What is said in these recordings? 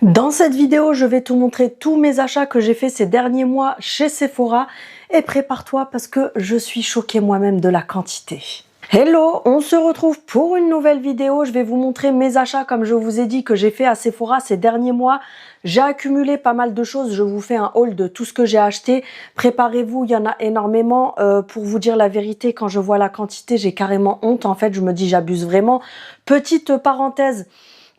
Dans cette vidéo, je vais te montrer tous mes achats que j'ai fait ces derniers mois chez Sephora et prépare-toi parce que je suis choquée moi-même de la quantité. Hello, on se retrouve pour une nouvelle vidéo. Je vais vous montrer mes achats comme je vous ai dit que j'ai fait à Sephora ces derniers mois. J'ai accumulé pas mal de choses. Je vous fais un haul de tout ce que j'ai acheté. Préparez-vous, il y en a énormément. Pour vous dire la vérité, quand je vois la quantité, j'ai carrément honte. En fait, je me dis j'abuse vraiment. Petite parenthèse.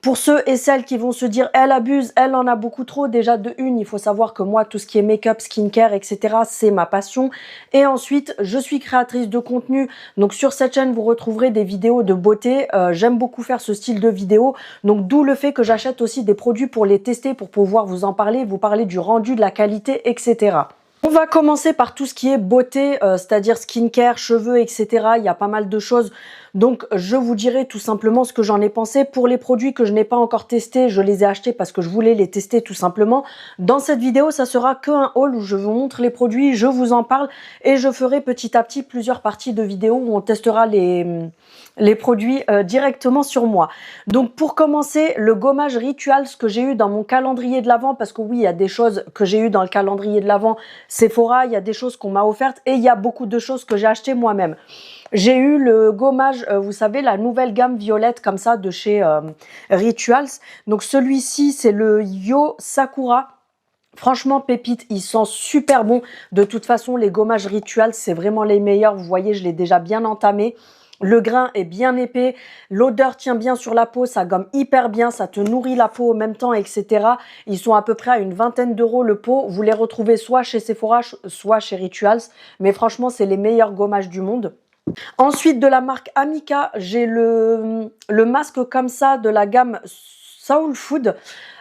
Pour ceux et celles qui vont se dire elle abuse, elle en a beaucoup trop, déjà de une, il faut savoir que moi tout ce qui est make-up, skincare, etc. c'est ma passion. Et ensuite, je suis créatrice de contenu, donc sur cette chaîne vous retrouverez des vidéos de beauté. J'aime beaucoup faire ce style de vidéo, donc d'où le fait que j'achète aussi des produits pour les tester, pour pouvoir vous en parler, vous parler du rendu, de la qualité, etc. On va commencer par tout ce qui est beauté, c'est-à-dire skincare, cheveux, etc. Il y a pas mal de choses. Donc, je vous dirai tout simplement ce que j'en ai pensé. Pour les produits que je n'ai pas encore testés, je les ai achetés parce que je voulais les tester tout simplement. Dans cette vidéo, ça sera qu'un haul où je vous montre les produits, je vous en parle et je ferai petit à petit plusieurs parties de vidéos où on testera les produits directement sur moi. Donc, pour commencer, le gommage Rituals que j'ai eu dans mon calendrier de l'Avent, parce que oui, il y a des choses que j'ai eu dans le calendrier de l'Avent Sephora, il y a des choses qu'on m'a offertes et il y a beaucoup de choses que j'ai achetées moi-même. J'ai eu le gommage, vous savez, la nouvelle gamme violette comme ça de chez Rituals. Donc celui-ci, c'est le Yo Sakura. Franchement, pépite, il sent super bon. De toute façon, les gommages Rituals, c'est vraiment les meilleurs. Vous voyez, je l'ai déjà bien entamé. Le grain est bien épais, l'odeur tient bien sur la peau, ça gomme hyper bien, ça te nourrit la peau en même temps, etc. Ils sont à peu près à une vingtaine d'euros le pot. Vous les retrouvez soit chez Sephora, soit chez Rituals. Mais franchement, c'est les meilleurs gommages du monde. Ensuite, de la marque Amika, j'ai le masque comme ça de la gamme Soul Food.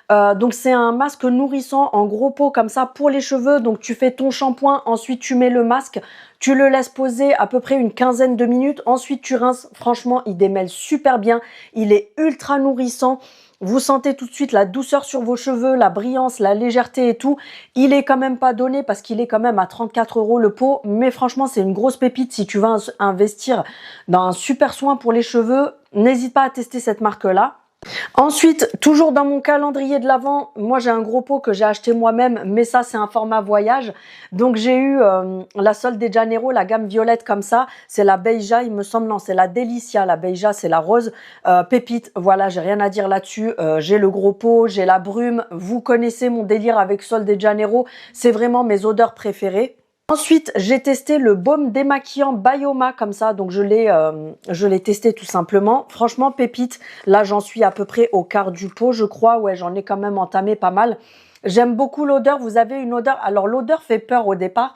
Donc c'est un masque nourrissant en gros pot comme ça pour les cheveux. Donc tu fais ton shampoing, ensuite tu mets le masque, tu le laisses poser à peu près une quinzaine de minutes. Ensuite tu rinces. Franchement, il démêle super bien. Il est ultra nourrissant. Vous sentez tout de suite la douceur sur vos cheveux, la brillance, la légèreté et tout. Il est quand même pas donné parce qu'il est quand même à 34 euros le pot. Mais franchement, c'est une grosse pépite si tu veux investir dans un super soin pour les cheveux. N'hésite pas à tester cette marque-là. Ensuite, toujours dans mon calendrier de l'Avent, moi j'ai un gros pot que j'ai acheté moi-même, mais ça c'est un format voyage. Donc j'ai eu la Sol de Janeiro, la gamme violette comme ça, c'est la Beija, il me semble, non c'est la Delicia, la Beija c'est la rose, pépite, voilà, j'ai rien à dire là-dessus. J'ai le gros pot, j'ai la brume, vous connaissez mon délire avec Sol de Janeiro, c'est vraiment mes odeurs préférées. Ensuite, j'ai testé le baume démaquillant Bioma comme ça, donc je l'ai testé tout simplement. Franchement, pépite. Là, j'en suis à peu près au quart du pot, je crois. Ouais, j'en ai quand même entamé pas mal. J'aime beaucoup l'odeur. Vous avez une odeur. Alors l'odeur fait peur au départ.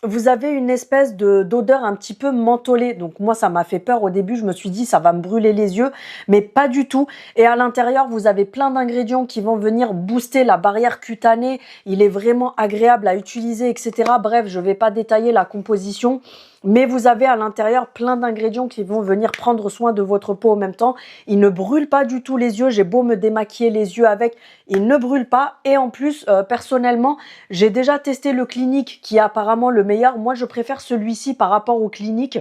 Vous avez une espèce d'odeur un petit peu mentholée. Donc moi, ça m'a fait peur au début. Je me suis dit, ça va me brûler les yeux, mais pas du tout. Et à l'intérieur, vous avez plein d'ingrédients qui vont venir booster la barrière cutanée. Il est vraiment agréable à utiliser, etc. Bref, je vais pas détailler la composition. Mais vous avez à l'intérieur plein d'ingrédients qui vont venir prendre soin de votre peau en même temps. Il ne brûle pas du tout les yeux. J'ai beau me démaquiller les yeux avec, il ne brûle pas. Et en plus, personnellement, j'ai déjà testé le Clinique qui est apparemment le meilleur. Moi, je préfère celui-ci par rapport au Clinique.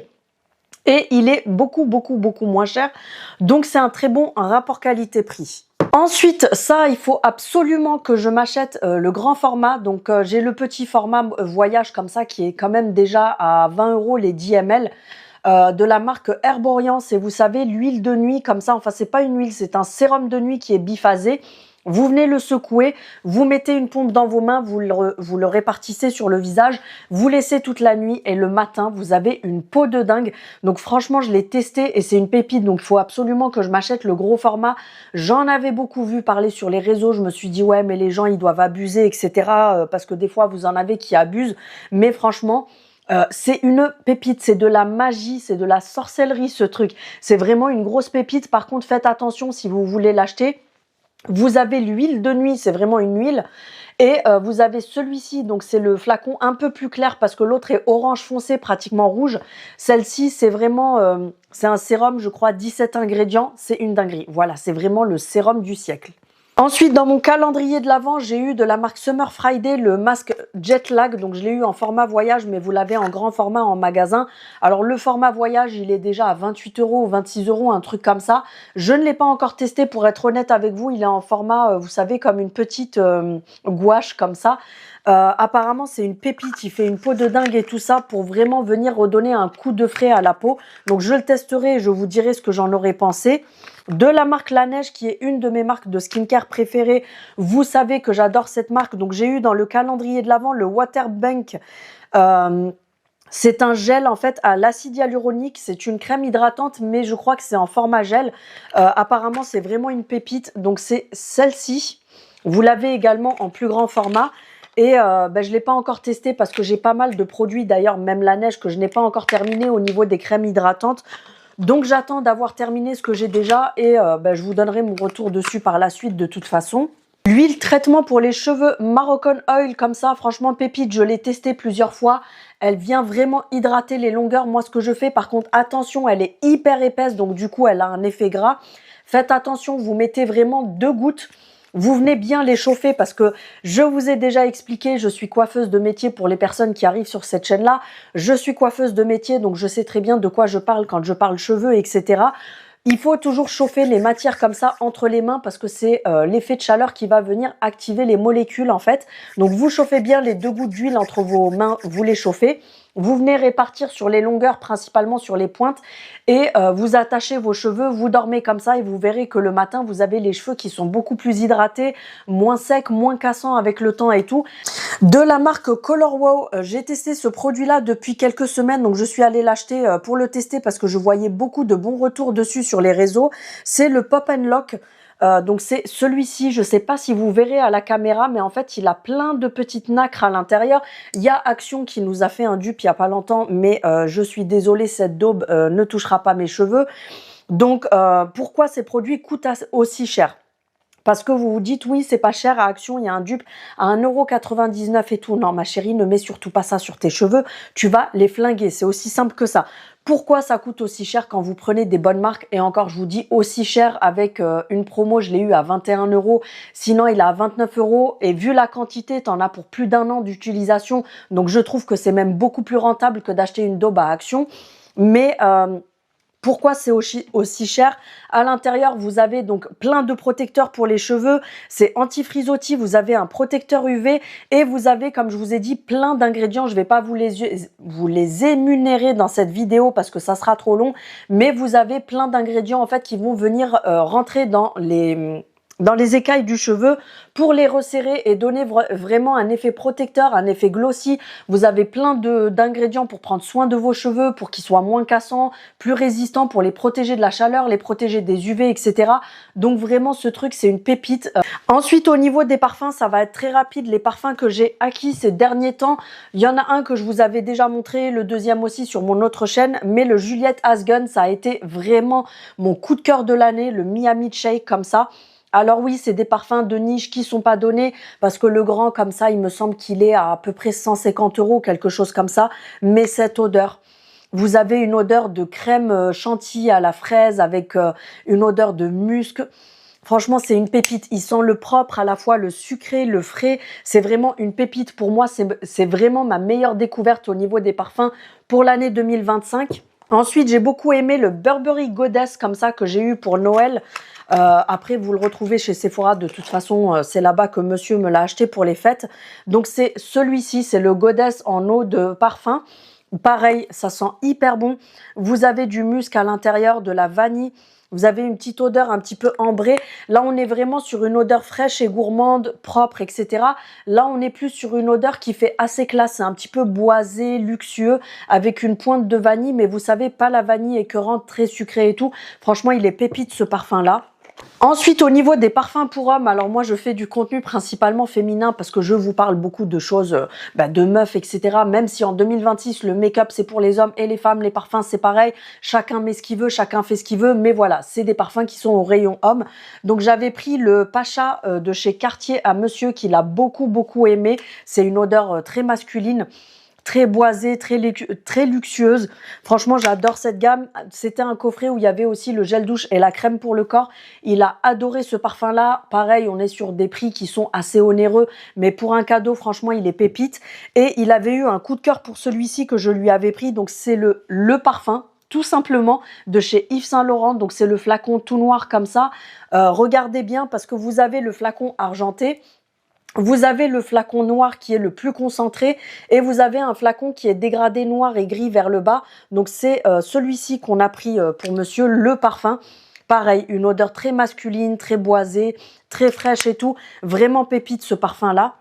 Et il est beaucoup moins cher. Donc, c'est un très bon rapport qualité-prix. Ensuite, ça, il faut absolument que je m'achète le grand format. Donc, j'ai le petit format voyage comme ça qui est quand même déjà à 20 euros les 10 ml de la marque Herborian. Et vous savez, l'huile de nuit comme ça. Enfin, c'est pas une huile, c'est un sérum de nuit qui est biphasé. Vous venez le secouer, vous mettez une pompe dans vos mains, vous le répartissez sur le visage, vous laissez toute la nuit et le matin, vous avez une peau de dingue. Donc franchement, je l'ai testé et c'est une pépite. Donc il faut absolument que je m'achète le gros format. J'en avais beaucoup vu parler sur les réseaux. Je me suis dit, ouais, mais les gens, ils doivent abuser, etc. Parce que des fois, vous en avez qui abusent. Mais franchement, c'est une pépite, c'est de la magie, c'est de la sorcellerie ce truc. C'est vraiment une grosse pépite. Par contre, faites attention si vous voulez l'acheter. Vous avez l'huile de nuit, c'est vraiment une huile. Et vous avez celui-ci, donc c'est le flacon un peu plus clair parce que l'autre est orange foncé, pratiquement rouge. Celle-ci, c'est vraiment, c'est un sérum, je crois, 17 ingrédients, c'est une dinguerie. Voilà, c'est vraiment le sérum du siècle. Ensuite, dans mon calendrier de l'Avent, j'ai eu de la marque Summer Friday le masque Jet Lag. Donc, je l'ai eu en format voyage, mais vous l'avez en grand format en magasin. Alors, le format voyage, il est déjà à 28 €, 26 €, un truc comme ça. Je ne l'ai pas encore testé, pour être honnête avec vous. Il est en format, vous savez, comme une petite gouache comme ça. Apparemment, c'est une pépite. Il fait une peau de dingue et tout ça pour vraiment venir redonner un coup de frais à la peau. Donc, je le testerai et je vous dirai ce que j'en aurais pensé. De la marque La Neige, qui est une de mes marques de skincare préférées. Vous savez que j'adore cette marque. Donc, j'ai eu dans le calendrier de l'Avent le Water Bank. C'est un gel en fait à l'acide hyaluronique. C'est une crème hydratante, mais je crois que c'est en format gel. Apparemment, c'est vraiment une pépite. Donc, c'est celle-ci. Vous l'avez également en plus grand format. Et je ne l'ai pas encore testé parce que j'ai pas mal de produits, d'ailleurs même La Neige, que je n'ai pas encore terminé au niveau des crèmes hydratantes. Donc j'attends d'avoir terminé ce que j'ai déjà et je vous donnerai mon retour dessus par la suite de toute façon. L'huile traitement pour les cheveux Moroccan Oil, comme ça, franchement pépite, je l'ai testé plusieurs fois. Elle vient vraiment hydrater les longueurs. Moi, ce que je fais, par contre, attention, elle est hyper épaisse, donc du coup, elle a un effet gras. Faites attention, vous mettez vraiment 2 gouttes. Vous venez bien les chauffer parce que je vous ai déjà expliqué, je suis coiffeuse de métier pour les personnes qui arrivent sur cette chaîne-là. Je suis coiffeuse de métier, donc je sais très bien de quoi je parle quand je parle cheveux, etc. Il faut toujours chauffer les matières comme ça entre les mains parce que c'est l'effet de chaleur qui va venir activer les molécules en fait. Donc vous chauffez bien les 2 gouttes d'huile entre vos mains, vous les chauffez. Vous venez répartir sur les longueurs, principalement sur les pointes, et vous attachez vos cheveux, vous dormez comme ça et vous verrez que le matin, vous avez les cheveux qui sont beaucoup plus hydratés, moins secs, moins cassants avec le temps et tout. De la marque Color Wow, j'ai testé ce produit-là depuis quelques semaines, donc je suis allée l'acheter pour le tester parce que je voyais beaucoup de bons retours dessus sur les réseaux. C'est le Pop and Lock. Donc c'est celui-ci, je sais pas si vous verrez à la caméra, mais en fait il a plein de petites nacres à l'intérieur. Il y a Action qui nous a fait un dupe il y a pas longtemps, mais je suis désolée, cette daube ne touchera pas mes cheveux. Donc pourquoi ces produits coûtent aussi cher? Parce que vous vous dites, oui, c'est pas cher à Action, il y a un dupe à 1,99 € et tout. Non, ma chérie, ne mets surtout pas ça sur tes cheveux. Tu vas les flinguer. C'est aussi simple que ça. Pourquoi ça coûte aussi cher quand vous prenez des bonnes marques? Et encore, je vous dis aussi cher avec une promo, je l'ai eu à 21 €. Sinon, il est à 29 €. Et vu la quantité, t'en as pour plus d'1 an d'utilisation. Donc, je trouve que c'est même beaucoup plus rentable que d'acheter une daube à Action. Mais pourquoi c'est aussi cher? À l'intérieur, vous avez donc plein de protecteurs pour les cheveux. C'est anti-frisottis, vous avez un protecteur UV et vous avez, comme je vous ai dit, plein d'ingrédients. Je ne vais pas vous les énumérer dans cette vidéo parce que ça sera trop long. Mais vous avez plein d'ingrédients en fait qui vont venir rentrer dans les écailles du cheveu pour les resserrer et donner vraiment un effet protecteur, un effet glossy. Vous avez plein d'ingrédients pour prendre soin de vos cheveux, pour qu'ils soient moins cassants, plus résistants, pour les protéger de la chaleur, les protéger des UV, etc. Donc vraiment, ce truc, c'est une pépite. Ensuite, au niveau des parfums, ça va être très rapide. Les parfums que j'ai acquis ces derniers temps, il y en a un que je vous avais déjà montré, le deuxième aussi sur mon autre chaîne, mais le Juliette Asgun, ça a été vraiment mon coup de cœur de l'année, le Miami Shake comme ça. Alors oui, c'est des parfums de niche qui sont pas donnés parce que le grand comme ça, il me semble qu'il est à peu près 150 €, quelque chose comme ça. Mais cette odeur, vous avez une odeur de crème chantilly à la fraise avec une odeur de musc. Franchement, c'est une pépite. Il sent le propre, à la fois le sucré, le frais. C'est vraiment une pépite. Pour moi, c'est vraiment ma meilleure découverte au niveau des parfums pour l'année 2025. Ensuite, j'ai beaucoup aimé le Burberry Goddess comme ça que j'ai eu pour Noël. Après, vous le retrouvez chez Sephora. De toute façon, c'est là-bas que monsieur me l'a acheté pour les fêtes. Donc, c'est celui-ci. C'est le Goddess en eau de parfum. Pareil, ça sent hyper bon. Vous avez du musc à l'intérieur, de la vanille. Vous avez une petite odeur un petit peu ambrée. Là, on est vraiment sur une odeur fraîche et gourmande, propre, etc. Là, on est plus sur une odeur qui fait assez classe. C'est un petit peu boisé, luxueux, avec une pointe de vanille. Mais vous savez, pas la vanille écœurante, très sucrée et tout. Franchement, il est pépite ce parfum-là. Ensuite, au niveau des parfums pour hommes, alors moi je fais du contenu principalement féminin parce que je vous parle beaucoup de choses de meufs, etc. Même si en 2026, le make-up c'est pour les hommes et les femmes, les parfums c'est pareil. Chacun met ce qu'il veut, chacun fait ce qu'il veut. Mais voilà, c'est des parfums qui sont au rayon homme. Donc j'avais pris le Pacha de chez Cartier à monsieur qu'il a beaucoup aimé. C'est une odeur très masculine. très boisée, très luxueuse. Franchement, j'adore cette gamme. C'était un coffret où il y avait aussi le gel douche et la crème pour le corps. Il a adoré ce parfum-là. Pareil, on est sur des prix qui sont assez onéreux, mais pour un cadeau, franchement, il est pépite. Et il avait eu un coup de cœur pour celui-ci que je lui avais pris. Donc, c'est le parfum, tout simplement, de chez Yves Saint Laurent. Donc, c'est le flacon tout noir comme ça. Regardez bien parce que vous avez le flacon argenté. Vous avez le flacon noir qui est le plus concentré et vous avez un flacon qui est dégradé noir et gris vers le bas. Donc c'est celui-ci qu'on a pris pour monsieur, le parfum. Pareil, une odeur très masculine, très boisée, très fraîche et tout. Vraiment pépite ce parfum-là.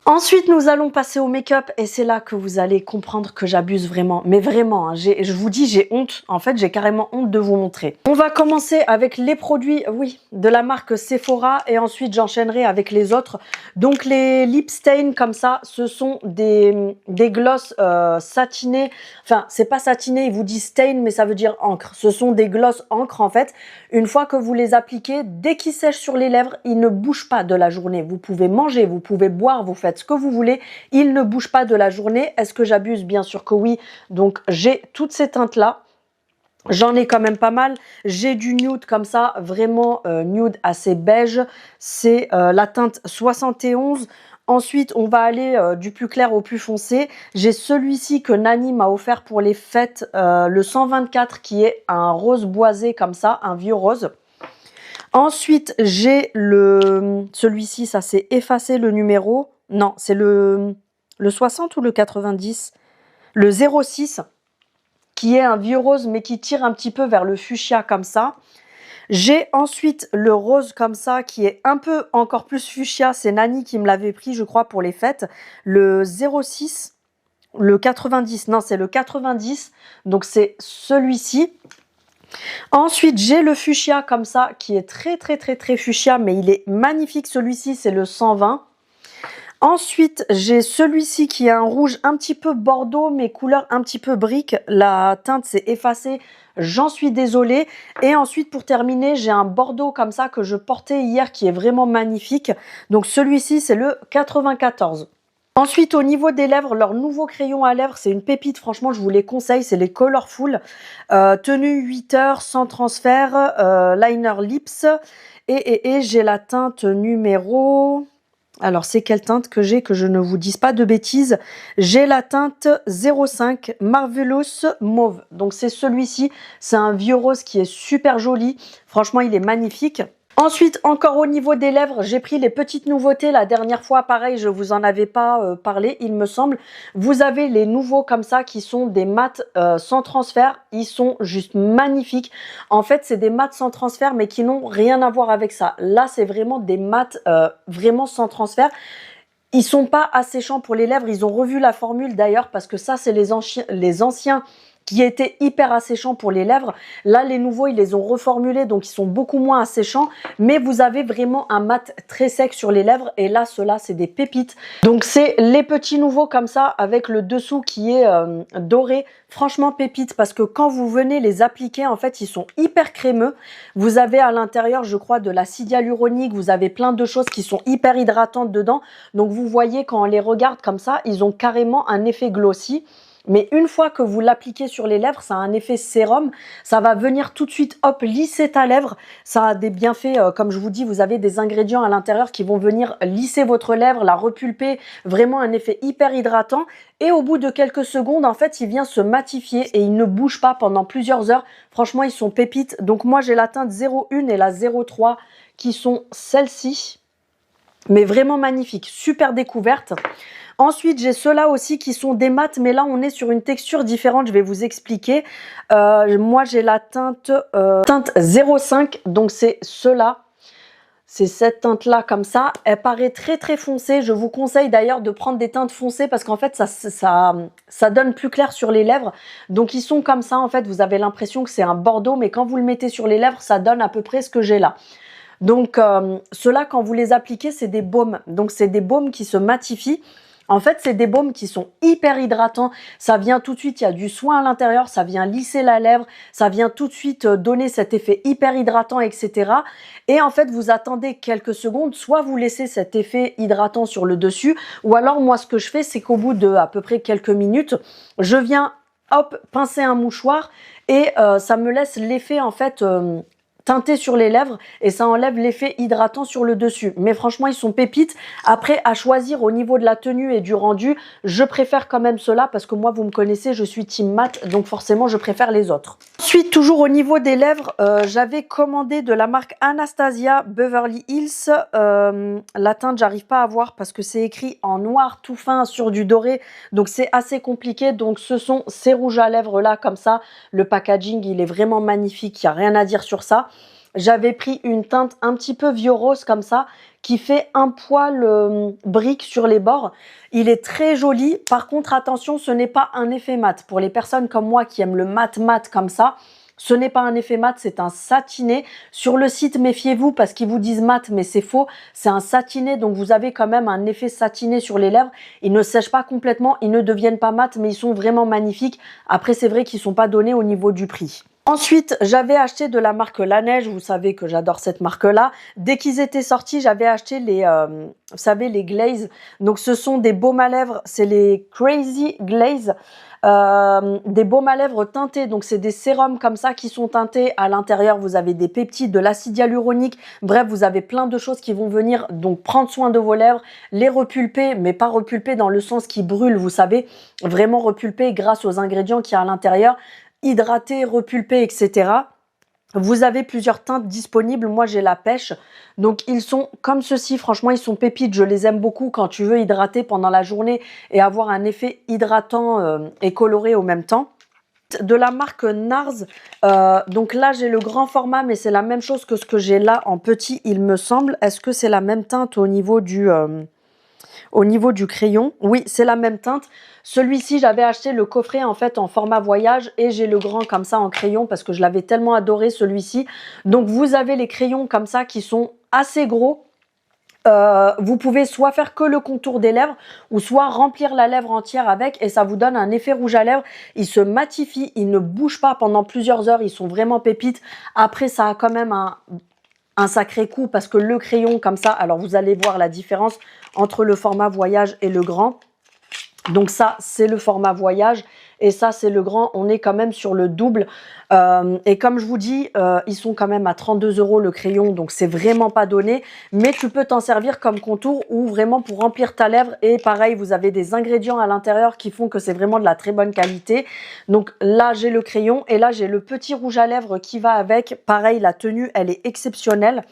Ensuite, nous allons passer au make-up et c'est là que vous allez comprendre que j'abuse vraiment. Mais vraiment, hein, je vous dis, j'ai honte. En fait, j'ai carrément honte de vous montrer. On va commencer avec les produits, oui, de la marque Sephora et ensuite j'enchaînerai avec les autres. Donc, les lip stains comme ça, ce sont des gloss satinés. Enfin, c'est pas satiné, il vous dit stain, mais ça veut dire encre. Ce sont des gloss encre en fait. Une fois que vous les appliquez, dès qu'ils sèchent sur les lèvres, ils ne bougent pas de la journée. Vous pouvez manger, vous pouvez boire, vous faites ce que vous voulez, il ne bouge pas de la journée. Est-ce que j'abuse? Bien sûr que oui. Donc j'ai toutes ces teintes là, j'en ai quand même pas mal. J'ai du nude comme ça, vraiment nude assez beige, c'est la teinte 71. Ensuite, on va aller du plus clair au plus foncé. J'ai celui-ci que Nani m'a offert pour les fêtes, le 124, qui est un rose boisé comme ça, un vieux rose. Ensuite, j'ai celui-ci, ça s'est effacé le numéro. Non, c'est le 60 ou le 90? Le 06, qui est un vieux rose, mais qui tire un petit peu vers le fuchsia comme ça. J'ai ensuite le rose comme ça, qui est un peu encore plus fuchsia. C'est Nani qui me l'avait pris, je crois, pour les fêtes. Le 06, le 90, non, c'est le 90. Donc, c'est celui-ci. Ensuite, j'ai le fuchsia comme ça, qui est très fuchsia, mais il est magnifique. Celui-ci, c'est le 120. Ensuite, j'ai celui-ci qui est un rouge un petit peu bordeaux, mais couleur un petit peu brique. La teinte s'est effacée, j'en suis désolée. Et ensuite, pour terminer, j'ai un bordeaux comme ça que je portais hier qui est vraiment magnifique. Donc celui-ci, c'est le 94. Ensuite, au niveau des lèvres, leur nouveau crayon à lèvres, c'est une pépite. Franchement, je vous les conseille. C'est les Colorful. Tenue 8 heures, sans transfert, liner lips. Et j'ai la teinte numéro... Alors, c'est quelle teinte que j'ai, que je ne vous dise pas de bêtises? J'ai la teinte 05 Marvelous Mauve. Donc, c'est celui-ci. C'est un vieux rose qui est super joli. Franchement, il est magnifique. Ensuite, encore au niveau des lèvres, j'ai pris les petites nouveautés. La dernière fois, pareil, je vous en avais pas parlé, il me semble. Vous avez les nouveaux comme ça qui sont des mats sans transfert. Ils sont juste magnifiques. En fait, c'est des mats sans transfert, mais qui n'ont rien à voir avec ça. Là, c'est vraiment des mats vraiment sans transfert. Ils sont pas asséchants pour les lèvres. Ils ont revu la formule d'ailleurs parce que ça, c'est les anciens qui étaient hyper asséchants pour les lèvres. Là, les nouveaux, ils les ont reformulés, donc ils sont beaucoup moins asséchants, mais vous avez vraiment un mat très sec sur les lèvres, et là, ceux-là, c'est des pépites. Donc, c'est les petits nouveaux comme ça, avec le dessous qui est doré. Franchement, pépites, parce que quand vous venez les appliquer, en fait, ils sont hyper crémeux. Vous avez à l'intérieur, je crois, de l'acide hyaluronique, vous avez plein de choses qui sont hyper hydratantes dedans. Donc, vous voyez, quand on les regarde comme ça, ils ont carrément un effet glossy. Mais une fois que vous l'appliquez sur les lèvres, ça a un effet sérum. Ça va venir tout de suite, hop, lisser ta lèvre. Ça a des bienfaits, comme je vous dis, vous avez des ingrédients à l'intérieur qui vont venir lisser votre lèvre, la repulper. Vraiment un effet hyper hydratant. Et au bout de quelques secondes, en fait, il vient se matifier et il ne bouge pas pendant plusieurs heures. Franchement, ils sont pépites. Donc moi, j'ai la teinte 01 et la 03 qui sont celles-ci. Mais vraiment magnifiques. Super découverte. Ensuite, j'ai ceux-là aussi qui sont des mats, mais là, on est sur une texture différente. Je vais vous expliquer. Moi, j'ai la teinte 05, donc c'est ceux-là. C'est cette teinte-là comme ça. Elle paraît très foncée. Je vous conseille d'ailleurs de prendre des teintes foncées parce qu'en fait, ça donne plus clair sur les lèvres. Donc, ils sont comme ça. En fait, vous avez l'impression que c'est un bordeaux, mais quand vous le mettez sur les lèvres, ça donne à peu près ce que j'ai là. Donc, ceux-là, quand vous les appliquez, c'est des baumes. Donc, c'est des baumes qui se matifient. En fait, c'est des baumes qui sont hyper hydratants. Ça vient tout de suite, il y a du soin à l'intérieur, ça vient lisser la lèvre, ça vient tout de suite donner cet effet hyper hydratant, etc. Et en fait, vous attendez quelques secondes, soit vous laissez cet effet hydratant sur le dessus, ou alors moi, ce que je fais, c'est qu'au bout de à peu près quelques minutes, je viens, hop, pincer un mouchoir et ça me laisse l'effet en fait teinté sur les lèvres et ça enlève l'effet hydratant sur le dessus. Mais franchement, ils sont pépites. Après, à choisir au niveau de la tenue et du rendu, je préfère quand même cela parce que moi, vous me connaissez, je suis team mat, donc forcément, je préfère les autres. Ensuite, toujours au niveau des lèvres, j'avais commandé de la marque Anastasia Beverly Hills. La teinte, j'arrive pas à voir parce que c'est écrit en noir tout fin sur du doré, donc c'est assez compliqué. Donc, ce sont ces rouges à lèvres là, comme ça. Le packaging, il est vraiment magnifique, il n'y a rien à dire sur ça. J'avais pris une teinte un petit peu vieux rose comme ça, qui fait un poil brique sur les bords. Il est très joli. Par contre, attention, ce n'est pas un effet mat. Pour les personnes comme moi qui aiment le mat comme ça, ce n'est pas un effet mat, c'est un satiné. Sur le site, méfiez-vous parce qu'ils vous disent mat, mais c'est faux. C'est un satiné, donc vous avez quand même un effet satiné sur les lèvres. Ils ne sèchent pas complètement, ils ne deviennent pas mat, mais ils sont vraiment magnifiques. Après, c'est vrai qu'ils ne sont pas donnés au niveau du prix. Ensuite, j'avais acheté de la marque La Neige. Vous savez que j'adore cette marque-là. Dès qu'ils étaient sortis, j'avais acheté les, vous savez, les Glaze. Donc, ce sont des baumes à lèvres. C'est les Crazy Glaze. Des baumes à lèvres teintés. Donc, c'est des sérums comme ça qui sont teintés. À l'intérieur, vous avez des peptides, de l'acide hyaluronique. Bref, vous avez plein de choses qui vont venir donc prendre soin de vos lèvres, les repulper, mais pas repulper dans le sens qui brûle, vous savez. Vraiment repulper grâce aux ingrédients qu'il y a à l'intérieur. Hydraté, repulpé, etc. Vous avez plusieurs teintes disponibles. Moi, j'ai la pêche. Donc, ils sont comme ceci. Franchement, ils sont pépites. Je les aime beaucoup quand tu veux hydrater pendant la journée et avoir un effet hydratant et coloré au même temps. De la marque NARS. Donc là, j'ai le grand format, mais c'est la même chose que ce que j'ai là en petit, il me semble. Est-ce que c'est la même teinte au niveau du crayon? Oui, c'est la même teinte. Celui-ci, j'avais acheté le coffret en fait en format voyage et j'ai le grand comme ça en crayon parce que je l'avais tellement adoré celui-ci. Donc, vous avez les crayons comme ça qui sont assez gros. Vous pouvez soit faire que le contour des lèvres ou soit remplir la lèvre entière avec et ça vous donne un effet rouge à lèvres. Il se matifie, il ne bouge pas pendant plusieurs heures. Ils sont vraiment pépites. Après, ça a quand même un sacré coup parce que le crayon comme ça, alors vous allez voir la différence entre le format voyage et le grand. Donc ça, c'est le format voyage et ça, c'est le grand. On est quand même sur le double. Et comme je vous dis, ils sont quand même à 32 € le crayon, donc c'est vraiment pas donné. Mais tu peux t'en servir comme contour ou vraiment pour remplir ta lèvre. Et pareil, vous avez des ingrédients à l'intérieur qui font que c'est vraiment de la très bonne qualité. Donc là, j'ai le crayon et là, j'ai le petit rouge à lèvres qui va avec. Pareil, la tenue, elle est exceptionnelle.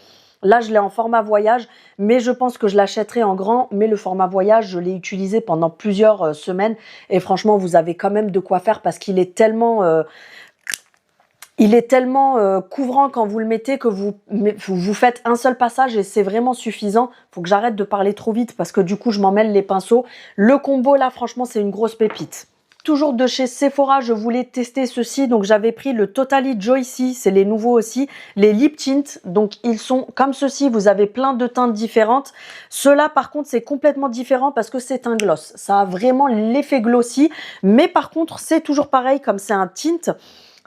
Là, je l'ai en format voyage, mais je pense que je l'achèterai en grand. Mais le format voyage, je l'ai utilisé pendant plusieurs semaines. Et franchement, vous avez quand même de quoi faire parce qu'il est tellement... couvrant quand vous le mettez que vous faites un seul passage et c'est vraiment suffisant. Faut que j'arrête de parler trop vite parce que du coup, je m'en mêle les pinceaux. Le combo, là, franchement, c'est une grosse pépite. Toujours de chez Sephora, je voulais tester ceci, donc j'avais pris le Totally Joycy, c'est les nouveaux aussi, les lip tint, donc ils sont comme ceci, vous avez plein de teintes différentes. Ceux-là par contre c'est complètement différent parce que c'est un gloss, ça a vraiment l'effet glossy, mais par contre c'est toujours pareil comme c'est un tint.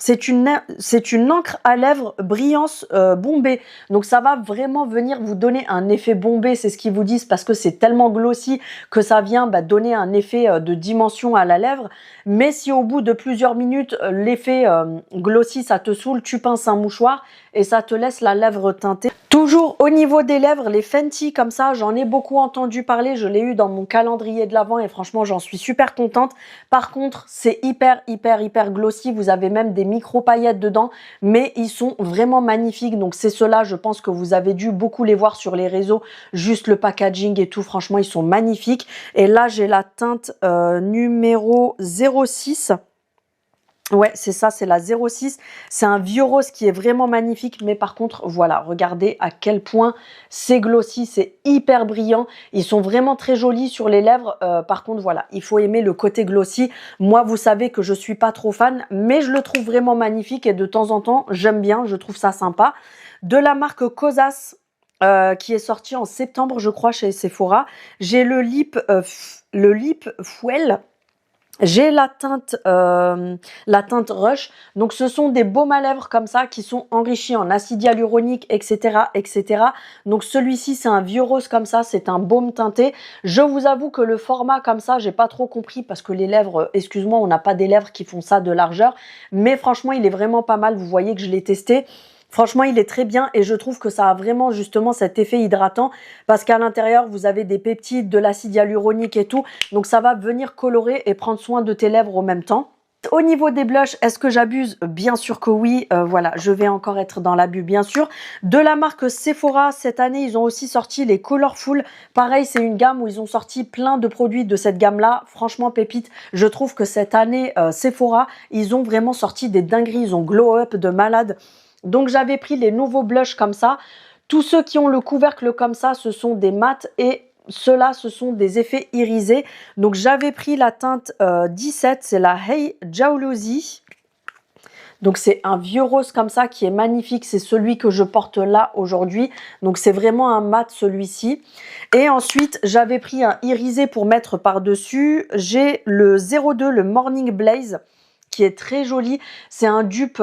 C'est une encre à lèvres brillance bombée. Donc ça va vraiment venir vous donner un effet bombé, c'est ce qu'ils vous disent, parce que c'est tellement glossy que ça vient donner un effet de dimension à la lèvre. Mais si au bout de plusieurs minutes, l'effet glossy, ça te saoule, tu pinces un mouchoir et ça te laisse la lèvre teintée. Toujours au niveau des lèvres, les Fenty comme ça, j'en ai beaucoup entendu parler. Je l'ai eu dans mon calendrier de l'Avent et franchement, j'en suis super contente. Par contre, c'est hyper glossy. Vous avez même des micro paillettes dedans, mais ils sont vraiment magnifiques. Donc c'est ceux-là, je pense que vous avez dû beaucoup les voir sur les réseaux. Juste le packaging et tout, franchement, ils sont magnifiques. Et là, j'ai la teinte numéro 06. Ouais, c'est ça, c'est la 06. C'est un vieux rose qui est vraiment magnifique. Mais par contre, voilà, regardez à quel point c'est glossy, c'est hyper brillant. Ils sont vraiment très jolis sur les lèvres. Par contre, voilà, il faut aimer le côté glossy. Moi, vous savez que je suis pas trop fan, mais je le trouve vraiment magnifique. Et de temps en temps, j'aime bien, je trouve ça sympa. De la marque Kosas. qui est sorti en septembre, je crois, chez Sephora. J'ai le lip Fuel. J'ai la teinte Rush. Donc, ce sont des baumes à lèvres comme ça qui sont enrichis en acide hyaluronique, etc., etc. Donc, celui-ci, c'est un vieux rose comme ça. C'est un baume teinté. Je vous avoue que le format comme ça, j'ai pas trop compris parce que les lèvres, excuse-moi, on n'a pas des lèvres qui font ça de largeur. Mais franchement, il est vraiment pas mal. Vous voyez que je l'ai testé. Franchement, il est très bien et je trouve que ça a vraiment justement cet effet hydratant parce qu'à l'intérieur, vous avez des peptides, de l'acide hyaluronique et tout. Donc, ça va venir colorer et prendre soin de tes lèvres au même temps. Au niveau des blushs, est-ce que j'abuse? Bien sûr que oui. Voilà, je vais encore être dans l'abus, bien sûr. De la marque Sephora, cette année, ils ont aussi sorti les Colorful. Pareil, c'est une gamme où ils ont sorti plein de produits de cette gamme-là. Franchement, pépite. Je trouve que cette année, Sephora, ils ont vraiment sorti des dingueries. Ils ont glow up de malade. Donc, j'avais pris les nouveaux blushs comme ça. Tous ceux qui ont le couvercle comme ça, ce sont des mats et ceux-là, ce sont des effets irisés. Donc, j'avais pris la teinte 17, c'est la Hey Jawlousy. Donc, c'est un vieux rose comme ça qui est magnifique. C'est celui que je porte là aujourd'hui. Donc, c'est vraiment un mat celui-ci. Et ensuite, j'avais pris un irisé pour mettre par-dessus. J'ai le 02, le Morning Blaze, qui est très joli. C'est un dupe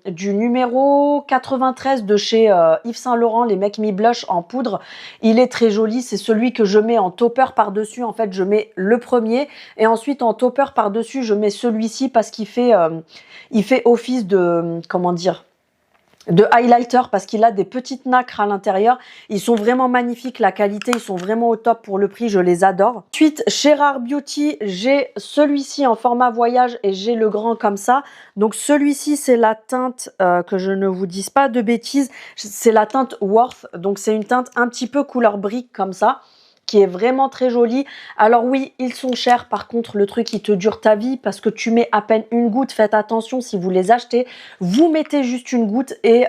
du numéro 93 de chez Yves Saint Laurent, les Make Me Blush en poudre. Il est très joli. C'est celui que je mets en topper par-dessus. En fait, je mets le premier et ensuite en topper par-dessus, je mets celui-ci parce qu'il fait, il fait office de, comment dire, de highlighter parce qu'il a des petites nacres à l'intérieur. Ils sont vraiment magnifiques, la qualité, ils sont vraiment au top pour le prix, je les adore. Ensuite, chez Rare Beauty, j'ai celui-ci en format voyage et j'ai le grand comme ça. Donc celui-ci, c'est la teinte, que je ne vous dise pas de bêtises, c'est la teinte Worth. Donc c'est une teinte un petit peu couleur brique comme ça, qui est vraiment très jolie. Alors oui, ils sont chers. Par contre, le truc, il te dure ta vie parce que tu mets à peine une goutte. Faites attention, si vous les achetez, vous mettez juste une goutte et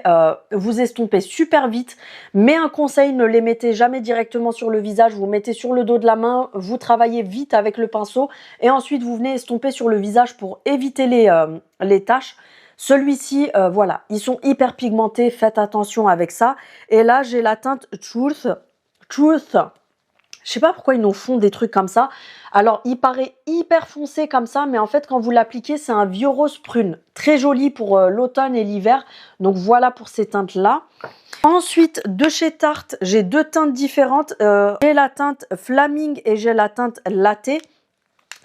vous estompez super vite. Mais un conseil, ne les mettez jamais directement sur le visage. Vous mettez sur le dos de la main, vous travaillez vite avec le pinceau et ensuite vous venez estomper sur le visage pour éviter les taches. Celui-ci, voilà, ils sont hyper pigmentés. Faites attention avec ça. Et là, j'ai la teinte Truth. Je sais pas pourquoi ils nous font des trucs comme ça. Alors, il paraît hyper foncé comme ça, mais en fait, quand vous l'appliquez, c'est un vieux rose prune. Très joli pour l'automne et l'hiver. Donc, voilà pour ces teintes-là. Ensuite, de chez Tarte, j'ai deux teintes différentes. J'ai la teinte Flaming et j'ai la teinte Latte.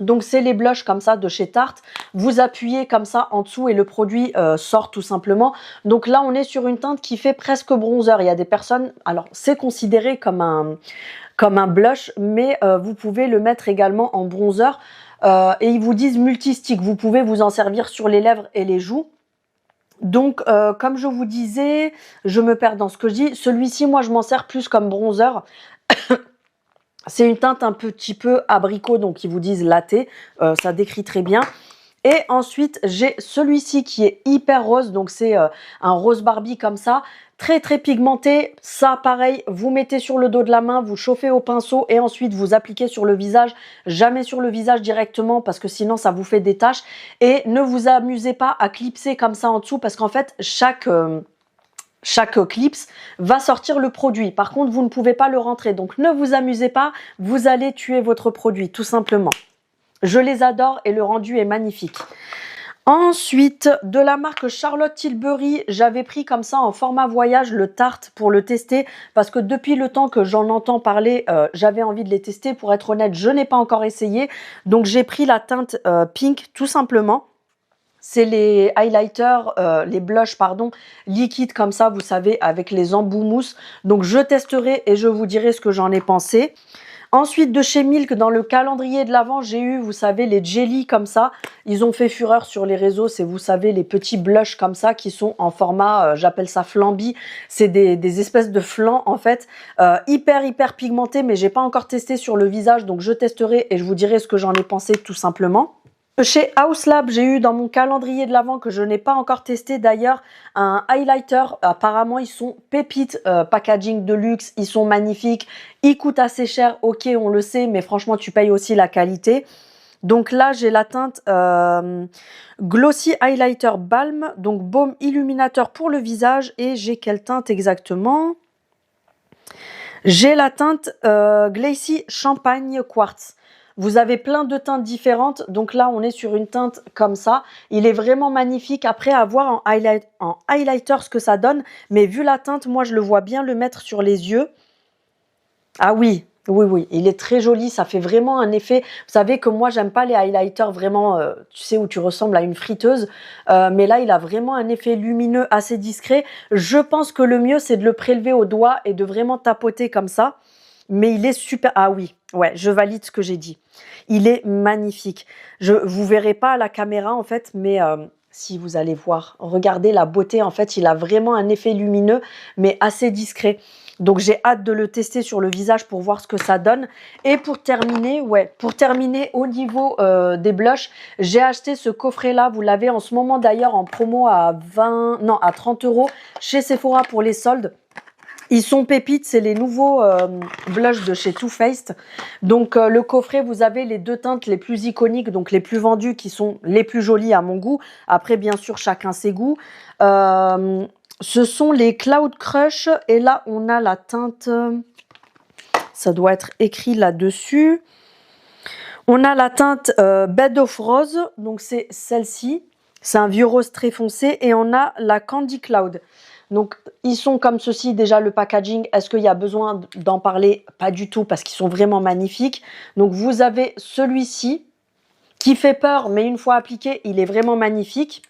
Donc, c'est les blushs comme ça de chez Tarte. Vous appuyez comme ça en dessous et le produit sort tout simplement. Donc là, on est sur une teinte qui fait presque bronzer. Il y a des personnes... Alors, c'est considéré comme un blush, mais vous pouvez le mettre également en bronzer. Et ils vous disent multi-stick. Vous pouvez vous en servir sur les lèvres et les joues. Donc, comme je vous disais, je me perds dans ce que je dis. Celui-ci, moi, je m'en sers plus comme bronzer. C'est une teinte un petit peu abricot, donc ils vous disent latte. Ça décrit très bien. Et ensuite, j'ai celui-ci qui est hyper rose. Donc, c'est un rose Barbie comme ça. Très, très pigmenté. Ça, pareil, vous mettez sur le dos de la main, vous chauffez au pinceau et ensuite, vous appliquez sur le visage. Jamais sur le visage directement parce que sinon, ça vous fait des taches. Et ne vous amusez pas à clipser comme ça en dessous parce qu'en fait, chaque clips va sortir le produit. Par contre, vous ne pouvez pas le rentrer. Donc, ne vous amusez pas. Vous allez tuer votre produit, tout simplement. Je les adore et le rendu est magnifique. Ensuite, de la marque Charlotte Tilbury, j'avais pris comme ça en format voyage le Tarte pour le tester parce que depuis le temps que j'en entends parler, j'avais envie de les tester. Pour être honnête, je n'ai pas encore essayé. Donc, j'ai pris la teinte Pink tout simplement. C'est les highlighters, les blushs, pardon, liquides comme ça, vous savez, avec les embouts mousse. Donc, je testerai et je vous dirai ce que j'en ai pensé. Ensuite, de chez Milk, dans le calendrier de l'Avent, j'ai eu, vous savez, les jelly comme ça. Ils ont fait fureur sur les réseaux. C'est, vous savez, les petits blushs comme ça qui sont en format, j'appelle ça flambi. C'est des espèces de flans, en fait, hyper pigmentés, mais j'ai pas encore testé sur le visage. Donc, je testerai et je vous dirai ce que j'en ai pensé tout simplement. Chez House Lab, j'ai eu dans mon calendrier de l'Avent que je n'ai pas encore testé d'ailleurs un highlighter. Apparemment, ils sont pépites, packaging de luxe, ils sont magnifiques. Ils coûtent assez cher, ok, on le sait, mais franchement, tu payes aussi la qualité. Donc là, j'ai la teinte Glossy Highlighter Balm, donc baume illuminateur pour le visage. Et j'ai quelle teinte exactement ? J'ai la teinte Glacy Champagne Quartz. Vous avez plein de teintes différentes. Donc là, on est sur une teinte comme ça. Il est vraiment magnifique. Après, à voir en highlighter ce que ça donne. Mais vu la teinte, moi, je le vois bien le mettre sur les yeux. Ah oui, oui, oui, il est très joli, ça fait vraiment un effet. Vous savez que moi, j'aime pas les highlighters vraiment, tu sais, où tu ressembles à une friteuse. Mais là, il a vraiment un effet lumineux assez discret. Je pense que le mieux, c'est de le prélever au doigt et de vraiment tapoter comme ça. Mais il est super. Ah oui, ouais, je valide ce que j'ai dit. Il est magnifique. Vous verrez pas à la caméra en fait, mais si vous allez voir, regardez la beauté. En fait, il a vraiment un effet lumineux, mais assez discret. Donc j'ai hâte de le tester sur le visage pour voir ce que ça donne. Et pour terminer, au niveau des blushs, j'ai acheté ce coffret-là. Vous l'avez en ce moment d'ailleurs en promo à 30 € chez Sephora pour les soldes. Ils sont pépites, c'est les nouveaux blushs de chez Too Faced. Donc le coffret, vous avez les deux teintes les plus iconiques, donc les plus vendues, qui sont les plus jolies à mon goût. Après, bien sûr, chacun ses goûts. Ce sont les Cloud Crush. Et là, on a la teinte... ça doit être écrit là-dessus. On a la teinte Bed of Rose. Donc c'est celle-ci. C'est un vieux rose très foncé. Et on a la Candy Cloud. Donc, ils sont comme ceci, déjà le packaging. Est-ce qu'il y a besoin d'en parler? Pas du tout, parce qu'ils sont vraiment magnifiques. Donc, vous avez celui-ci, qui fait peur, mais une fois appliqué, il est vraiment magnifique.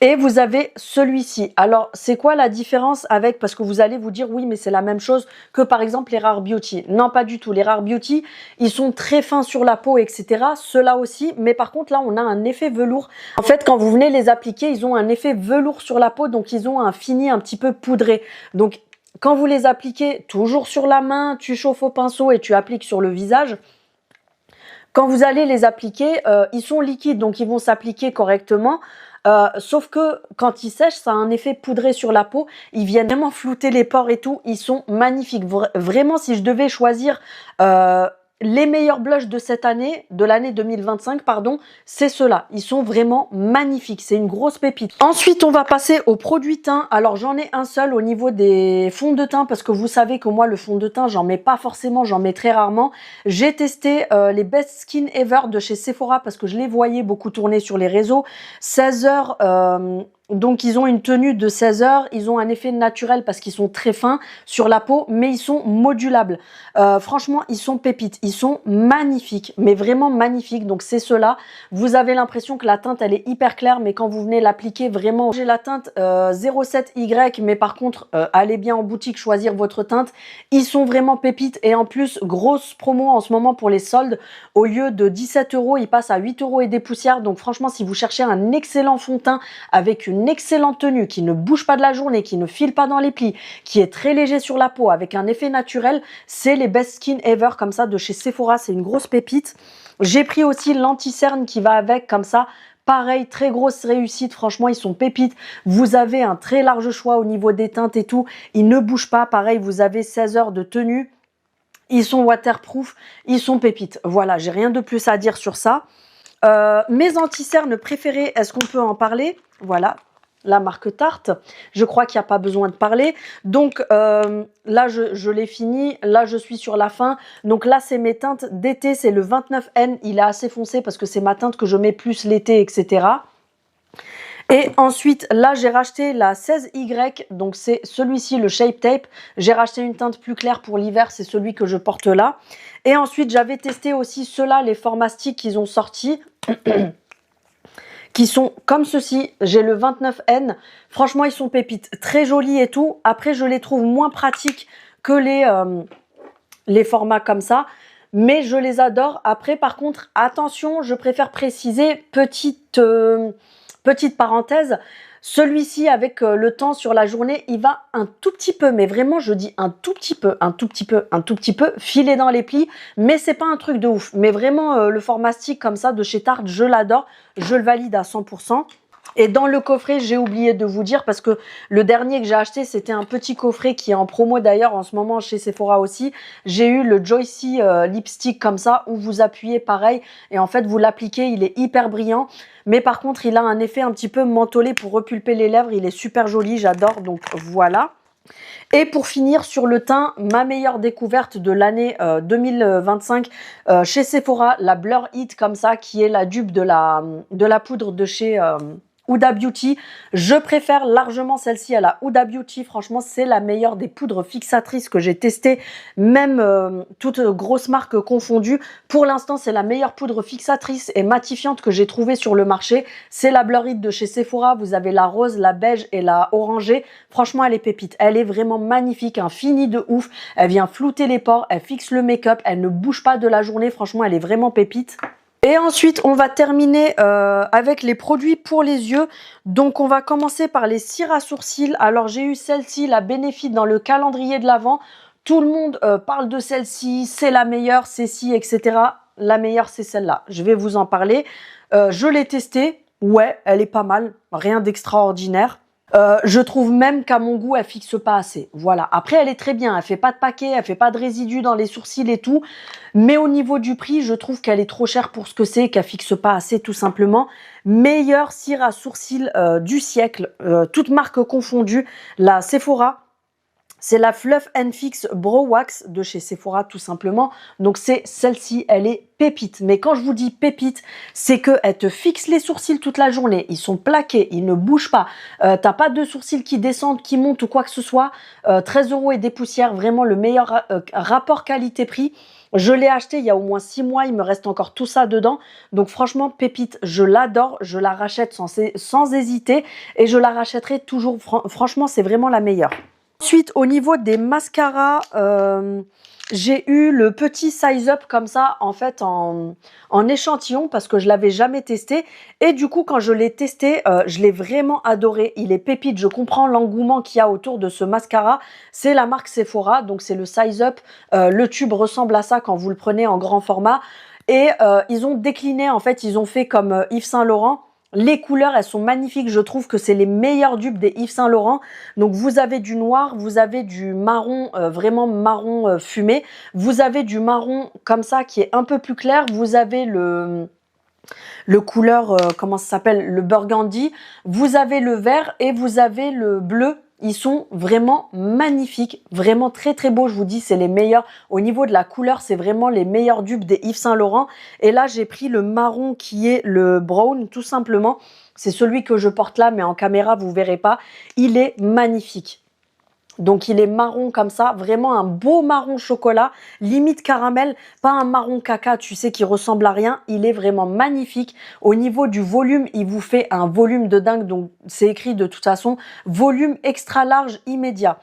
Et vous avez celui-ci. Alors, c'est quoi la différence avec... Parce que vous allez vous dire, oui, mais c'est la même chose que, par exemple, les Rare Beauty. Non, pas du tout. Les Rare Beauty, ils sont très fins sur la peau, etc. Ceux-là aussi. Mais par contre, là, on a un effet velours. En fait, quand vous venez les appliquer, ils ont un effet velours sur la peau. Donc, ils ont un fini un petit peu poudré. Donc, quand vous les appliquez, toujours sur la main, tu chauffes au pinceau et tu appliques sur le visage. Quand vous allez les appliquer, ils sont liquides. Donc, ils vont s'appliquer correctement. Sauf que quand ils sèchent, ça a un effet poudré sur la peau. Ils viennent vraiment flouter les pores et tout. Ils sont magnifiques. Vraiment, si je devais choisir les meilleurs blushs de cette année, de l'année 2025, pardon, c'est ceux-là. Ils sont vraiment magnifiques. C'est une grosse pépite. Ensuite, on va passer aux produits teint. Alors, j'en ai un seul au niveau des fonds de teint parce que vous savez que moi, le fond de teint, j'en mets pas forcément, j'en mets très rarement. J'ai testé les Best Skin Ever de chez Sephora parce que je les voyais beaucoup tourner sur les réseaux. 16 heures... donc, ils ont une tenue de 16 heures. Ils ont un effet naturel parce qu'ils sont très fins sur la peau, mais ils sont modulables. Franchement, ils sont pépites. Ils sont magnifiques, mais vraiment magnifiques. Donc, c'est ceux-là. Vous avez l'impression que la teinte, elle est hyper claire, mais quand vous venez l'appliquer, vraiment... J'ai la teinte 07Y, mais par contre, allez bien en boutique choisir votre teinte. Ils sont vraiment pépites. Et en plus, grosse promo en ce moment pour les soldes. Au lieu de 17 €, ils passent à 8 € et des poussières. Donc, franchement, si vous cherchez un excellent fond de teint avec une excellente tenue, qui ne bouge pas de la journée, qui ne file pas dans les plis, qui est très léger sur la peau, avec un effet naturel, c'est les Best Skin Ever comme ça de chez Sephora. C'est une grosse pépite. J'ai pris aussi l'anti-cerne qui va avec comme ça. Pareil, très grosse réussite. Franchement, ils sont pépites. Vous avez un très large choix au niveau des teintes et tout. Ils ne bougent pas. Pareil, vous avez 16 heures de tenue. Ils sont waterproof. Ils sont pépites. Voilà, j'ai rien de plus à dire sur ça. Mes anti-cernes préférés, est-ce qu'on peut en parler? Voilà, la marque Tarte. Je crois qu'il n'y a pas besoin de parler. Donc là, je l'ai fini. Là, je suis sur la fin. Donc là, c'est mes teintes d'été. C'est le 29N. Il est assez foncé parce que c'est ma teinte que je mets plus l'été, etc. Et ensuite, là, j'ai racheté la 16Y. Donc, c'est celui-ci, le Shape Tape. J'ai racheté une teinte plus claire pour l'hiver. C'est celui que je porte là. Et ensuite, j'avais testé aussi ceux-là, les formats stick qu'ils ont sortis. Qui sont comme ceci. J'ai le 29N. Franchement, ils sont pépites. Très jolis et tout. Après, je les trouve moins pratiques que les formats comme ça. Mais je les adore. Après, par contre, attention, je préfère préciser, petite parenthèse, celui-ci avec le temps sur la journée, il va un tout petit peu, mais vraiment je dis un tout petit peu filer dans les plis, mais c'est pas un truc de ouf. Mais vraiment le format stick comme ça de chez Tarte, je l'adore, je le valide à 100%. Et dans le coffret, j'ai oublié de vous dire parce que le dernier que j'ai acheté, c'était un petit coffret qui est en promo d'ailleurs en ce moment chez Sephora aussi. J'ai eu le Joycey lipstick comme ça où vous appuyez pareil et en fait vous l'appliquez, il est hyper brillant. Mais par contre, il a un effet un petit peu mentholé pour repulper les lèvres. Il est super joli, j'adore. Donc voilà. Et pour finir sur le teint, ma meilleure découverte de l'année 2025 chez Sephora, la Blur It comme ça, qui est la dupe de la poudre de chez Huda Beauty. Je préfère largement celle-ci à la Huda Beauty. Franchement, c'est la meilleure des poudres fixatrices que j'ai testées, même toutes grosses marques confondues. Pour l'instant, c'est la meilleure poudre fixatrice et matifiante que j'ai trouvée sur le marché. C'est la Blur It de chez Sephora. Vous avez la rose, la beige et la orangée. Franchement, elle est pépite. Elle est vraiment magnifique, un fini de ouf. Elle vient flouter les pores, elle fixe le make-up, elle ne bouge pas de la journée. Franchement, elle est vraiment pépite. Et ensuite, on va terminer avec les produits pour les yeux. Donc, on va commencer par les cires à sourcils. Alors, j'ai eu celle-ci, la Benefit, dans le calendrier de l'Avent. Tout le monde parle de celle-ci, c'est la meilleure, c'est ci, etc. La meilleure, c'est celle-là. Je vais vous en parler. Je l'ai testée. Ouais, elle est pas mal. Rien d'extraordinaire. Je trouve même qu'à mon goût, elle fixe pas assez. Voilà. Après, elle est très bien. Elle fait pas de paquet, elle fait pas de résidus dans les sourcils et tout. Mais au niveau du prix, je trouve qu'elle est trop chère pour ce que c'est, qu'elle fixe pas assez, tout simplement. Meilleure cire à sourcils du siècle, toutes marques confondues. La Sephora. C'est la Fluff and Fix Brow Wax de chez Sephora, tout simplement. Donc, c'est celle-ci, elle est pépite. Mais quand je vous dis pépite, c'est qu'elle te fixe les sourcils toute la journée. Ils sont plaqués, ils ne bougent pas. T'as pas de sourcils qui descendent, qui montent ou quoi que ce soit. 13 € et des poussières, vraiment le meilleur rapport qualité-prix. Je l'ai acheté il y a au moins 6 mois, il me reste encore tout ça dedans. Donc franchement, pépite, je l'adore, je la rachète sans hésiter. Et je la rachèterai toujours. Franchement, c'est vraiment la meilleure. Ensuite, au niveau des mascaras, j'ai eu le petit size up comme ça, en fait, en échantillon, parce que je l'avais jamais testé. Et du coup, quand je l'ai testé, je l'ai vraiment adoré. Il est pépite, je comprends l'engouement qu'il y a autour de ce mascara. C'est la marque Sephora, donc c'est le size up. Le tube ressemble à ça quand vous le prenez en grand format. Et ils ont décliné, en fait, ils ont fait comme Yves Saint Laurent. Les couleurs, elles sont magnifiques. Je trouve que c'est les meilleures dupes des Yves Saint Laurent. Donc, vous avez du noir, vous avez du marron, vraiment marron fumé. Vous avez du marron comme ça qui est un peu plus clair. Vous avez le couleur, comment ça s'appelle? Le burgundy. Vous avez le vert et vous avez le bleu. Ils sont vraiment magnifiques, vraiment très très beaux. Je vous dis, c'est les meilleurs. Au niveau de la couleur, c'est vraiment les meilleurs dupes des Yves Saint Laurent. Et là, j'ai pris le marron qui est le brown, tout simplement. C'est celui que je porte là, mais en caméra, vous verrez pas. Il est magnifique. Donc, il est marron comme ça, vraiment un beau marron chocolat, limite caramel, pas un marron caca, tu sais, qui ressemble à rien. Il est vraiment magnifique. Au niveau du volume, il vous fait un volume de dingue, donc c'est écrit de toute façon, volume extra large immédiat.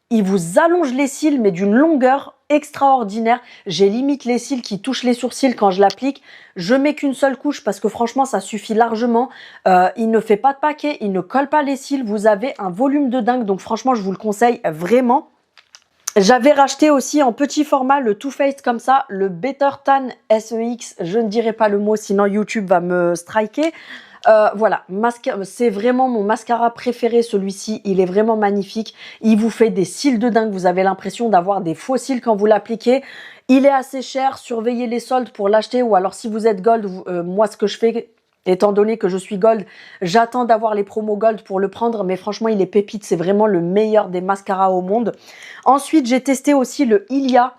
Il vous allonge les cils, mais d'une longueur extraordinaire. J'ai limite les cils qui touchent les sourcils quand je l'applique. Je mets qu'une seule couche parce que franchement, ça suffit largement. Il ne fait pas de paquet, il ne colle pas les cils. Vous avez un volume de dingue, donc franchement, je vous le conseille vraiment. J'avais racheté aussi en petit format le Too Faced comme ça, le Better Tan SEX. Je ne dirai pas le mot, sinon YouTube va me striker. Voilà, c'est vraiment mon mascara préféré, celui-ci. Il est vraiment magnifique. Il vous fait des cils de dingue. Vous avez l'impression d'avoir des faux cils quand vous l'appliquez. Il est assez cher. Surveillez les soldes pour l'acheter. Ou alors, si vous êtes gold, moi, ce que je fais, étant donné que je suis gold, j'attends d'avoir les promos gold pour le prendre. Mais franchement, il est pépite. C'est vraiment le meilleur des mascaras au monde. Ensuite, j'ai testé aussi le Ilia.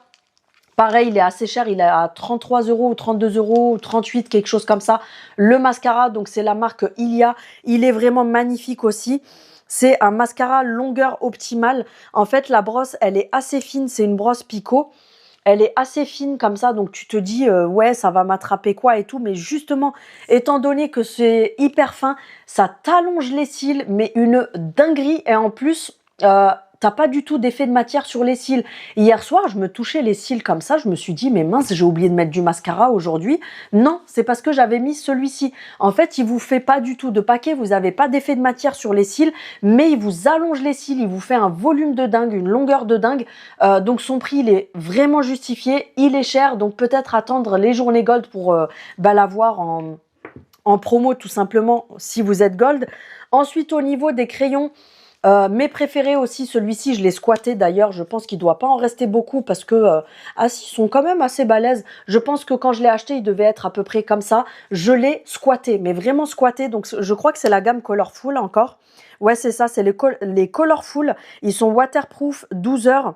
Pareil, il est assez cher, il est à 33 € ou 32 € ou 38, quelque chose comme ça. Le mascara, donc c'est la marque Ilia. Il est vraiment magnifique aussi. C'est un mascara longueur optimale. En fait, la brosse, elle est assez fine. C'est une brosse Pico. Elle est assez fine comme ça, donc tu te dis, ouais, ça va m'attraper quoi et tout. Mais justement, étant donné que c'est hyper fin, ça t'allonge les cils, mais une dinguerie. Et en plus, t'as pas du tout d'effet de matière sur les cils. Hier soir, je me touchais les cils comme ça. Je me suis dit, mais mince, j'ai oublié de mettre du mascara aujourd'hui. Non, c'est parce que j'avais mis celui-ci. En fait, il vous fait pas du tout de paquet. Vous avez pas d'effet de matière sur les cils, mais il vous allonge les cils. Il vous fait un volume de dingue, une longueur de dingue. Donc, son prix, il est vraiment justifié. Il est cher, donc peut-être attendre les journées gold pour l'avoir en promo, tout simplement, si vous êtes gold. Ensuite, au niveau des crayons, Mes préférés aussi, celui-ci, je l'ai squatté d'ailleurs. Je pense qu'il doit pas en rester beaucoup parce que ah si, ils sont quand même assez balèzes. Je pense que quand je l'ai acheté, il devait être à peu près comme ça. Je l'ai squatté, mais vraiment squatté. Donc je crois que c'est la gamme Colorful encore. Ouais, c'est ça, c'est les Colorful. Ils sont waterproof 12 heures.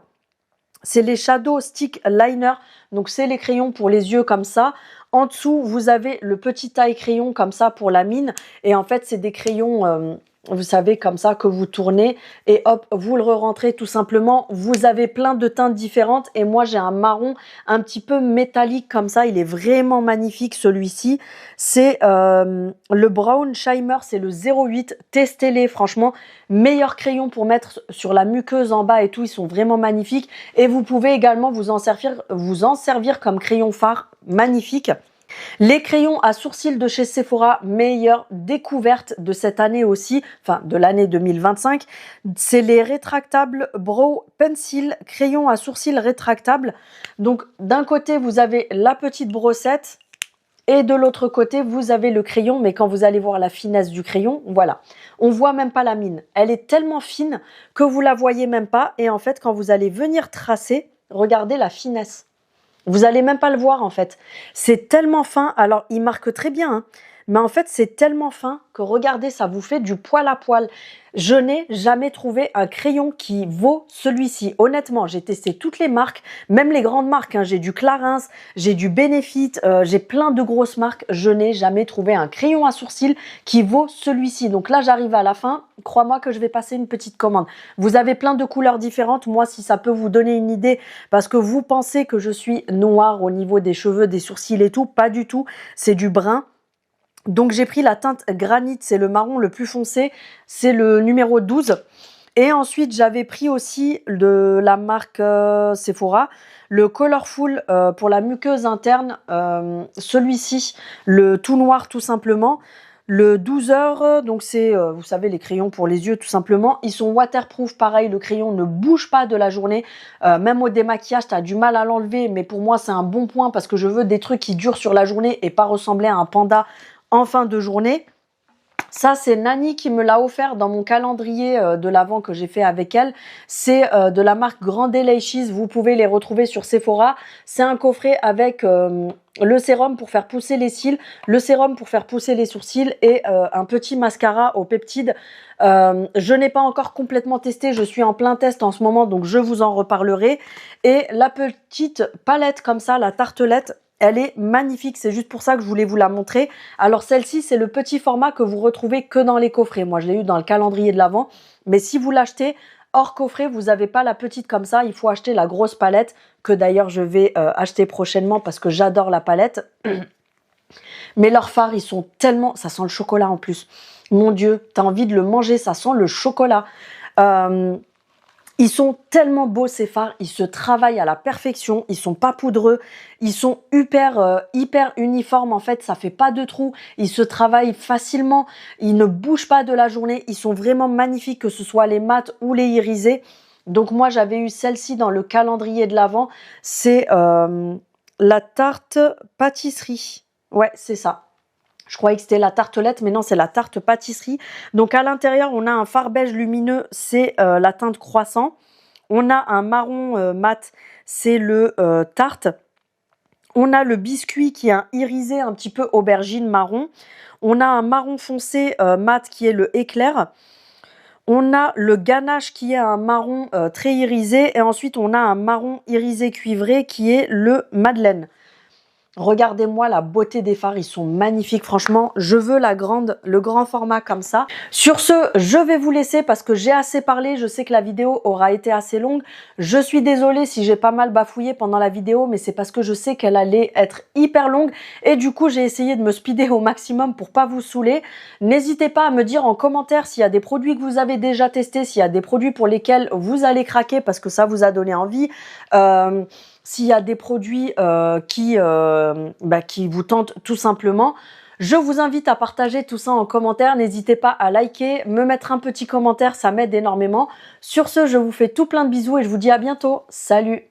C'est les Shadow Stick Liner. Donc c'est les crayons pour les yeux comme ça. En dessous, vous avez le petit taille crayon comme ça pour la mine. Et en fait, c'est des crayons, vous savez, comme ça que vous tournez. Et hop, vous le re-rentrez tout simplement. Vous avez plein de teintes différentes. Et moi, j'ai un marron un petit peu métallique comme ça. Il est vraiment magnifique celui-ci. C'est le Brown Shimer, c'est le 08. Testez-les, franchement. Meilleur crayon pour mettre sur la muqueuse en bas et tout. Ils sont vraiment magnifiques. Et vous pouvez également vous en servir comme crayon fard. Magnifique. Les crayons à sourcils de chez Sephora, meilleure découverte de cette année aussi, enfin de l'année 2025. C'est les rétractables Brow Pencil, crayons à sourcils rétractables. Donc d'un côté, vous avez la petite brossette et de l'autre côté, vous avez le crayon. Mais quand vous allez voir la finesse du crayon, voilà, on voit même pas la mine. Elle est tellement fine que vous la voyez même pas. Et en fait, quand vous allez venir tracer, regardez la finesse. Vous allez même pas le voir en fait. C'est tellement fin. Alors, il marque très bien, hein, mais en fait, c'est tellement fin que regardez, ça vous fait du poil à poil. Je n'ai jamais trouvé un crayon qui vaut celui-ci. Honnêtement, j'ai testé toutes les marques, même les grandes marques. Hein. J'ai du Clarins, j'ai du Benefit, j'ai plein de grosses marques. Je n'ai jamais trouvé un crayon à sourcils qui vaut celui-ci. Donc là, j'arrive à la fin. Crois-moi que je vais passer une petite commande. Vous avez plein de couleurs différentes. Moi, si ça peut vous donner une idée, parce que vous pensez que je suis noire au niveau des cheveux, des sourcils et tout, pas du tout. C'est du brun. Donc j'ai pris la teinte granit, c'est le marron le plus foncé, c'est le numéro 12. Et ensuite j'avais pris aussi de la marque Sephora, le Colorful pour la muqueuse interne, celui-ci, le tout noir tout simplement. Le 12 heures, donc c'est, vous savez, les crayons pour les yeux tout simplement. Ils sont waterproof, pareil, le crayon ne bouge pas de la journée. Même au démaquillage, tu as du mal à l'enlever, mais pour moi c'est un bon point parce que je veux des trucs qui durent sur la journée et pas ressembler à un panda en fin de journée. Ça, c'est Nani qui me l'a offert dans mon calendrier de l'Avent que j'ai fait avec elle. C'est de la marque Grande Lashes. Vous pouvez les retrouver sur Sephora. C'est un coffret avec le sérum pour faire pousser les cils, le sérum pour faire pousser les sourcils et un petit mascara au peptide. Je n'ai pas encore complètement testé. Je suis en plein test en ce moment, donc je vous en reparlerai. Et la petite palette comme ça, la tartelette, elle est magnifique, c'est juste pour ça que je voulais vous la montrer. Alors celle-ci, c'est le petit format que vous retrouvez que dans les coffrets. Moi, je l'ai eu dans le calendrier de l'Avent. Mais si vous l'achetez hors coffret, vous n'avez pas la petite comme ça. Il faut acheter la grosse palette, que d'ailleurs je vais acheter prochainement parce que j'adore la palette. Mais leurs fards, ils sont tellement... Ça sent le chocolat en plus. Mon Dieu, t'as envie de le manger, ça sent le chocolat. Ils sont tellement beaux ces fards, ils se travaillent à la perfection, ils sont pas poudreux, ils sont hyper uniformes en fait, ça fait pas de trous, ils se travaillent facilement, ils ne bougent pas de la journée, ils sont vraiment magnifiques que ce soit les mat ou les irisés. Donc moi j'avais eu celle-ci dans le calendrier de l'Avent, c'est la tarte pâtisserie, ouais c'est ça. Je croyais que c'était la tartelette, mais non, c'est la tarte pâtisserie. Donc, à l'intérieur, on a un fard beige lumineux, c'est la teinte croissant. On a un marron mat, c'est le tarte. On a le biscuit qui est un irisé un petit peu aubergine marron. On a un marron foncé mat qui est le éclair. On a le ganache qui est un marron très irisé. Et ensuite, on a un marron irisé cuivré qui est le madeleine. Regardez-moi la beauté des fards, ils sont magnifiques. Franchement, je veux le grand format comme ça. Sur ce, je vais vous laisser parce que j'ai assez parlé. Je sais que la vidéo aura été assez longue. Je suis désolée si j'ai pas mal bafouillé pendant la vidéo, mais c'est parce que je sais qu'elle allait être hyper longue. Et du coup, j'ai essayé de me speeder au maximum pour pas vous saouler. N'hésitez pas à me dire en commentaire s'il y a des produits que vous avez déjà testés, s'il y a des produits pour lesquels vous allez craquer parce que ça vous a donné envie. S'il y a des produits qui vous tentent tout simplement. Je vous invite à partager tout ça en commentaire. N'hésitez pas à liker, me mettre un petit commentaire, ça m'aide énormément. Sur ce, je vous fais tout plein de bisous et je vous dis à bientôt. Salut!